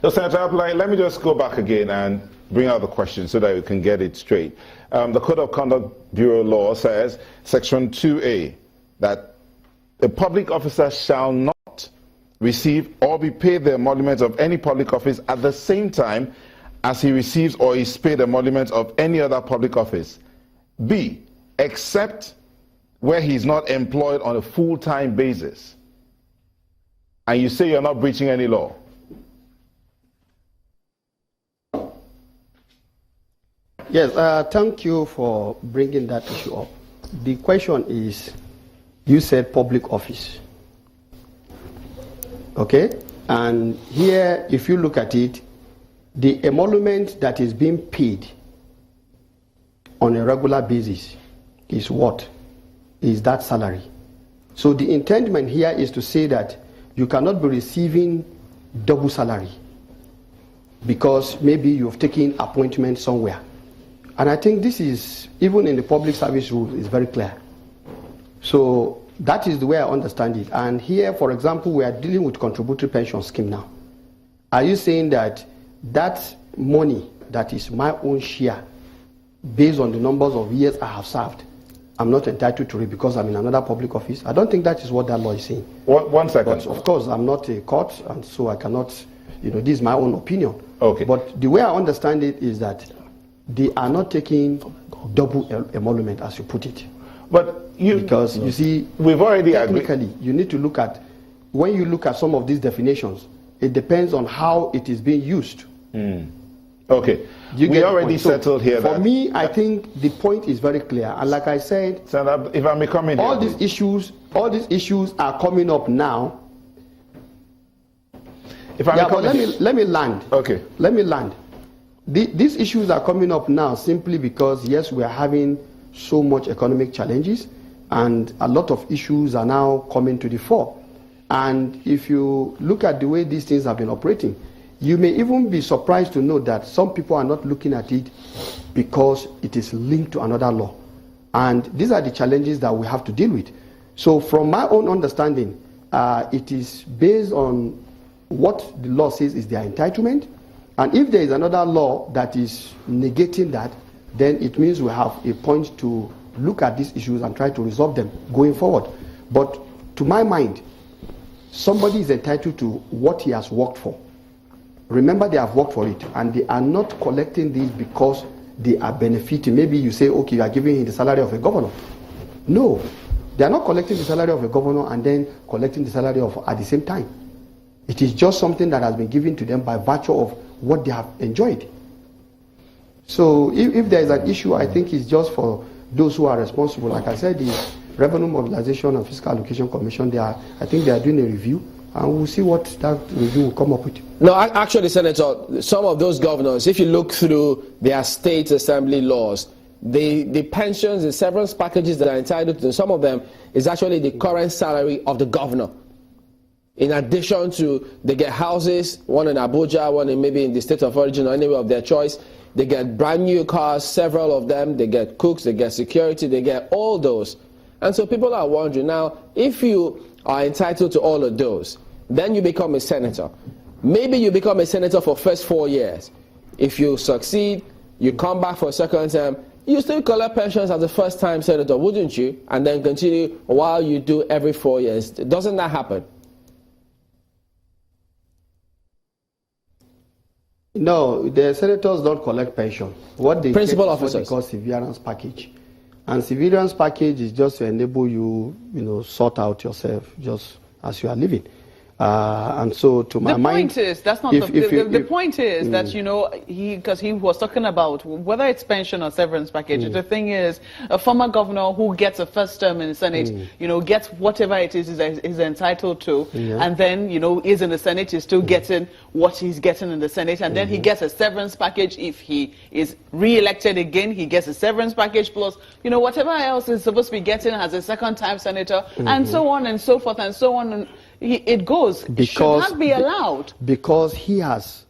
So, Senator Abdullahi, let me just go back again and bring out the question so that we can get it straight. The Code of Conduct Bureau law says, Section 2A, that a public officer shall not receive or be paid the emoluments of any public office at the same time as he receives or is paid emoluments of any other public office. B, except where he is not employed on a full-time basis. And you say you're not breaching any law. Yes, thank you for bringing that issue up. The question is, you said public office. Okay? And here, if you look at it, the emolument that is being paid on a regular basis is what? Is that salary. So the intendment here is to say that you cannot be receiving double salary because maybe you've taken appointment somewhere. And I think this is, even in the public service rule, is very clear. So that is the way I understand it. And here, for example, we are dealing with contributory pension scheme now. Are you saying that that money that is my own share, based on the numbers of years I have served, I'm not entitled to it because I'm in another public office? I don't think that is what that law is saying. One second. But of course, I'm not a court, and so I cannot, this is my own opinion. Okay. But the way I understand it is that they are not taking double emolument, as you put it. But because you see, we've already technically, you need to look at, when you look at some of these definitions, it depends on how it is being used. Okay. We already settled here. For me, I think the point is very clear. And like I said, Senator, if I may come in, all these issues are coming up now. If I may come let me land. Okay. Let me land. These issues are coming up now simply because, yes, we are having so much economic challenges, and a lot of issues are now coming to the fore. And if you look at the way these things have been operating, you may even be surprised to know that some people are not looking at it because it is linked to another law. And these are the challenges that we have to deal with. So from my own understanding, it is based on what the law says is their entitlement. And if there is another law that is negating that, then it means we have a point to look at these issues and try to resolve them going forward. But to my mind, somebody is entitled to what he has worked for. Remember, they have worked for it, and they are not collecting this because they are benefiting. Maybe you say, okay, you are giving him the salary of a governor. No, they are not collecting the salary of a governor and then collecting the salary of at the same time. It is just something that has been given to them by virtue of what they have enjoyed. So if there is an issue, I think it's just for those who are responsible. Like I said, the Revenue Mobilization and Fiscal Allocation Commission, I think they are doing a review, and we'll see what that review will come up with. No, actually, Senator, some of those governors, if you look through their state assembly laws, the pensions and severance packages that are entitled to, some of them is actually the current salary of the governor. In addition to, they get houses, one in Abuja, one in maybe in the state of origin or anywhere of their choice. They get brand new cars, several of them. They get cooks, they get security, they get all those. And so people are wondering now, if you are entitled to all of those, then you become a senator. Maybe you become a senator for first 4 years. If you succeed, you come back for a second term, you still collect pensions as a first-time senator, wouldn't you? And then continue while you do every 4 years. Doesn't that happen? No, the senators don't collect pension. What they Principal get officers. is what they call severance package. And severance package is just to enable you, sort out yourself just as you are living. And so, to my mind, the point is that's not the point is that because he was talking about whether it's pension or severance package. The thing is, a former governor who gets a first term in the Senate, gets whatever it is he's entitled to, and then is in the Senate, is still getting what he's getting in the Senate, and then he gets a severance package. If he is re-elected again, he gets a severance package plus whatever else is supposed to be getting as a second time senator, and so on and so forth and so on. And it goes. It should not be allowed. Because he has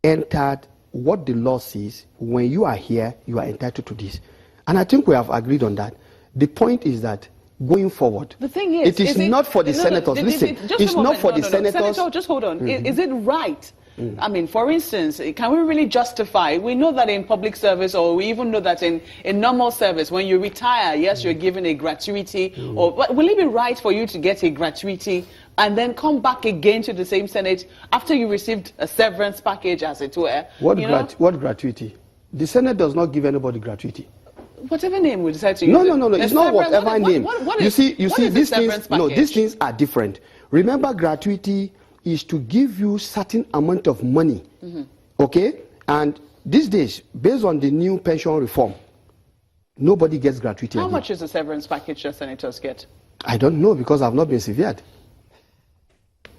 entered what the law says. When you are here, you are entitled to this. And I think we have agreed on that. The point is that going forward, the thing is, it is not for the senators. Listen, it's not for the senators. Senator, just hold on. Is it right I mean, for instance, can we really justify? We know that in public service, or we even know that in normal service, when you retire, yes, you're given a gratuity. Or will it be right for you to get a gratuity and then come back again to the same Senate after you received a severance package, as it were? What gratuity? The Senate does not give anybody gratuity. Whatever name we decide to use. No. It's not whatever name. You see, these things. No, these things are different. Remember, gratuity is to give you certain amount of money, okay? And these days, based on the new pension reform, nobody gets gratuity. How much is the severance package that senators get? I don't know, because I've not been severed.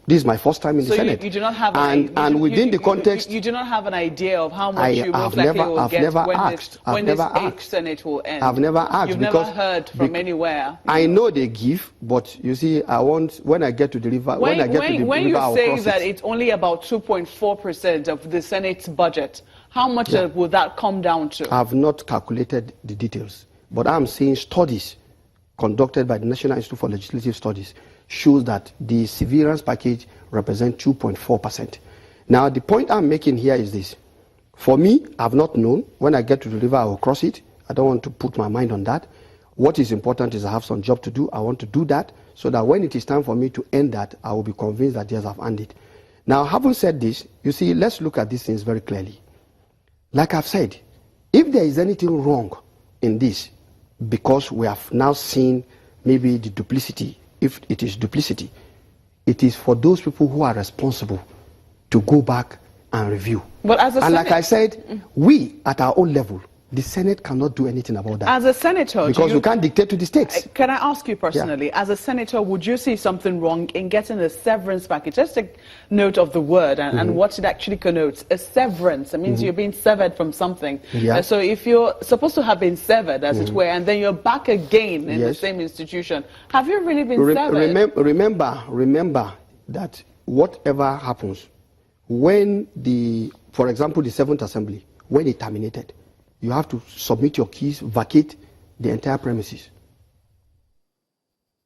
This is my first time in the Senate. You do not have within the context, you do not have an idea of how much you most likely will get when this eighth Senate will end. I've never asked. You've never heard from anywhere. I know they give, but you see, when I get to deliver, when you say that it's only about 2.4% of the Senate's budget, how much would that come down to? I've not calculated the details, but I'm seeing studies conducted by the National Institute for Legislative Studies shows that the severance package represents 2.4%. Now, the point I'm making here is this. For me, I've not known. When I get to deliver, I will cross it. I don't want to put my mind on that. What is important is I have some job to do. I want to do that so that when it is time for me to end that, I will be convinced that, yes, I've earned it. Now, having said this, you see, let's look at these things very clearly. Like I've said, if there is anything wrong in this, because we have now seen maybe the duplicity, if it is duplicity, it is for those people who are responsible to go back and review. But as a and like I said, we at our own level, the Senate cannot do anything about that. As a senator, because we can't dictate to the states. Can I ask you personally, as a senator, would you see something wrong in getting a severance package? Let's take note of the word and what it actually connotes. A severance, it means you're being severed from something. So if you're supposed to have been severed, as it were, and then you're back again in the same institution, have you really been severed? Remember that whatever happens, when for example, the 7th Assembly, when it terminated, you have to submit your keys, vacate the entire premises.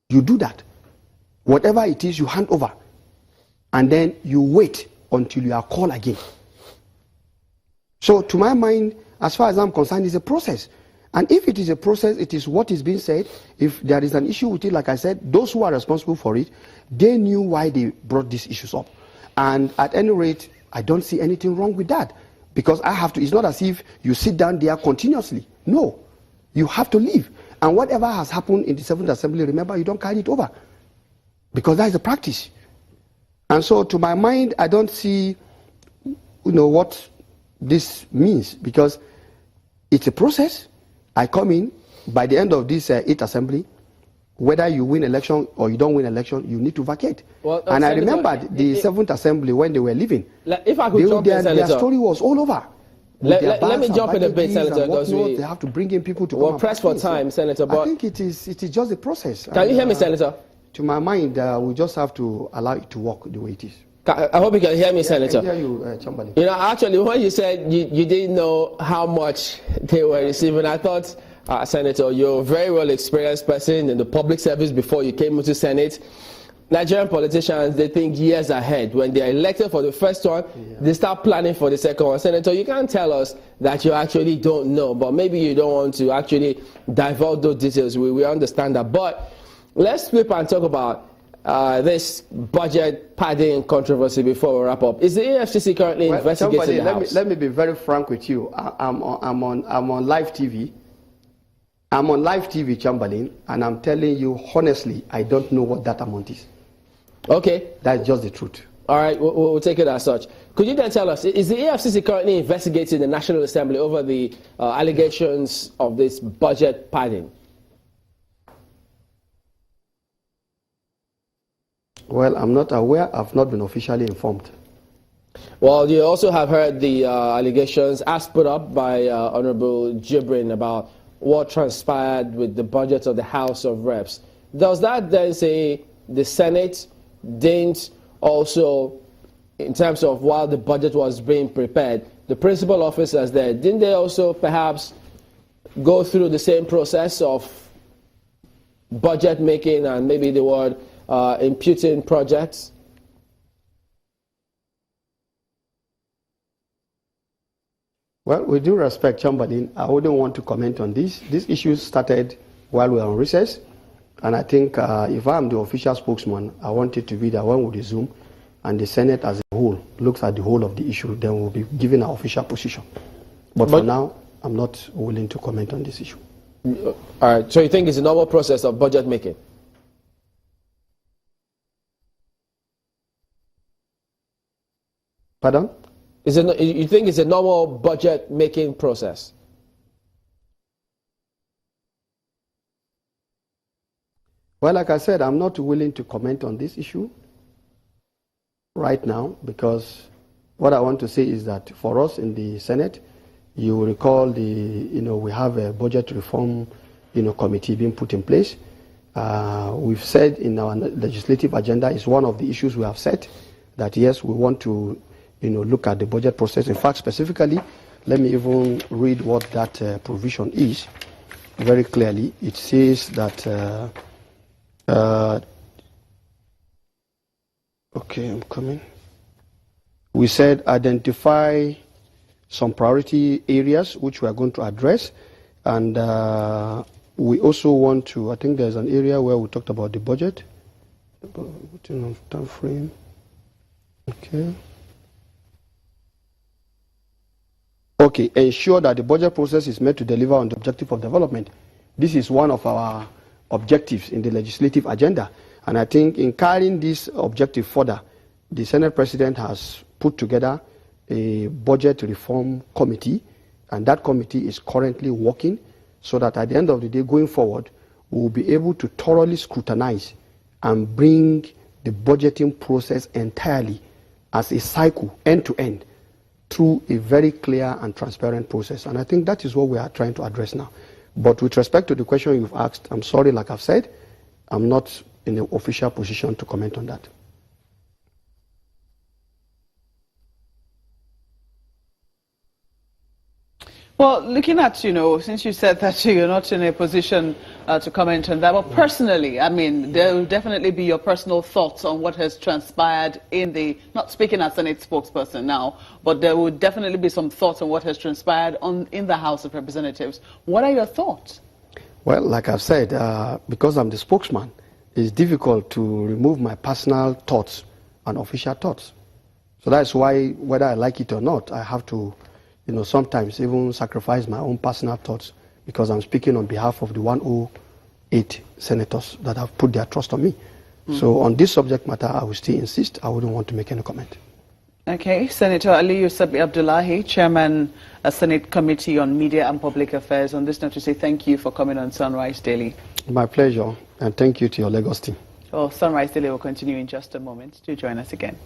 You do that. Whatever it is, you hand over. And then you wait until you are called again. So to my mind, as far as I'm concerned, it's a process. And if it is a process, it is what is being said. If there is an issue with it, like I said, those who are responsible for it, they knew why they brought these issues up. And at any rate, I don't see anything wrong with that. Because I have to, it's not as if you sit down there continuously. No, you have to leave. And whatever has happened in the 7th Assembly, remember, you don't carry it over. Because that is a practice. And so to my mind, I don't see, what this means. Because it's a process. I come in, by the end of this 8th Assembly, whether you win election or you don't win election, you need to vacate. Well, and I remember the 7th Assembly when they were leaving. If I could jump in, Senator. Their story was all over. Let me jump in a bit, Senator. They have to bring in people to come. We're pressed for time, Senator. But I think it is just a process. Can you hear me, Senator? To my mind, we just have to allow it to work the way it is. I hope you can hear me, Senator. I can hear you, Chamberlain. Actually, when you said you didn't know how much they were receiving, I thought, Senator, you're a very well experienced person in the public service before you came into Senate. Nigerian politicians, they think years ahead. When they're elected for the first one, they start planning for the second one. Senator, you can't tell us that you actually don't know, but maybe you don't want to actually divulge those details. We understand that. But let's flip and talk about this budget padding controversy before we wrap up. Is the EFCC currently investigating the House? Let me be very frank with you. I'm on live TV. I'm on live TV, Chamberlain, and I'm telling you honestly, I don't know what that amount is. Okay. That's just the truth. All right, we'll take it as such. Could you then tell us, is the EFCC currently investigating the National Assembly over the allegations of this budget padding? Well, I'm not aware. I've not been officially informed. Well, you also have heard the allegations as put up by Honorable Jibrin about what transpired with the budget of the House of Reps. Does that then say the Senate didn't also, in terms of while the budget was being prepared, the principal officers there, didn't they also perhaps go through the same process of budget making and maybe the word imputing projects? Well, with due respect, Chamberlain, I wouldn't want to comment on this. This issue started while we were on recess, and I think if I'm the official spokesman, I want it to be that when we resume and the Senate as a whole looks at the whole of the issue, then we'll be giving our official position. But for now, I'm not willing to comment on this issue. All right. So you think it's a normal process of budget making? Pardon? You think it's a normal budget making process? Well, like I said, I'm not willing to comment on this issue right now, because what I want to say is that for us in the Senate, you will recall we have a budget reform committee being put in place. We've said in our legislative agenda, is one of the issues we have set, that yes, we want to look at the budget process. In fact, specifically, let me even read what that provision is very clearly. It says that, okay, I'm coming. We said identify some priority areas which we are going to address, and we also want to, I think there's an area where we talked about the budget, time frame. Okay. Okay, ensure that the budget process is made to deliver on the objective of development. This is one of our objectives in the legislative agenda. And I think in carrying this objective further, the Senate President has put together a budget reform committee, and that committee is currently working so that at the end of the day, going forward, we will be able to thoroughly scrutinize and bring the budgeting process entirely as a cycle, end to end, through a very clear and transparent process. And I think that is what we are trying to address now. But with respect to the question you've asked, I'm sorry, like I've said, I'm not in an official position to comment on that. Well, looking at, since you said that you're not in a position to comment on that, but personally, I mean, there will definitely be your personal thoughts on what has transpired not speaking as Senate spokesperson now, but there will definitely be some thoughts on what has transpired in the House of Representatives. What are your thoughts? Well, like I've said, because I'm the spokesman, it's difficult to remove my personal thoughts and official thoughts. So that's why, whether I like it or not, I have to sometimes even sacrifice my own personal thoughts, because I'm speaking on behalf of the 108 senators that have put their trust on me. So on this subject matter, I will still insist. I wouldn't want to make any comment. Okay, Senator Aliyu Abdullahi, Chairman, Senate Committee on Media and Public Affairs. On this note, to say thank you for coming on Sunrise Daily. My pleasure, and thank you to your Lagos team. Well, Sunrise Daily will continue in just a moment. Do join us again.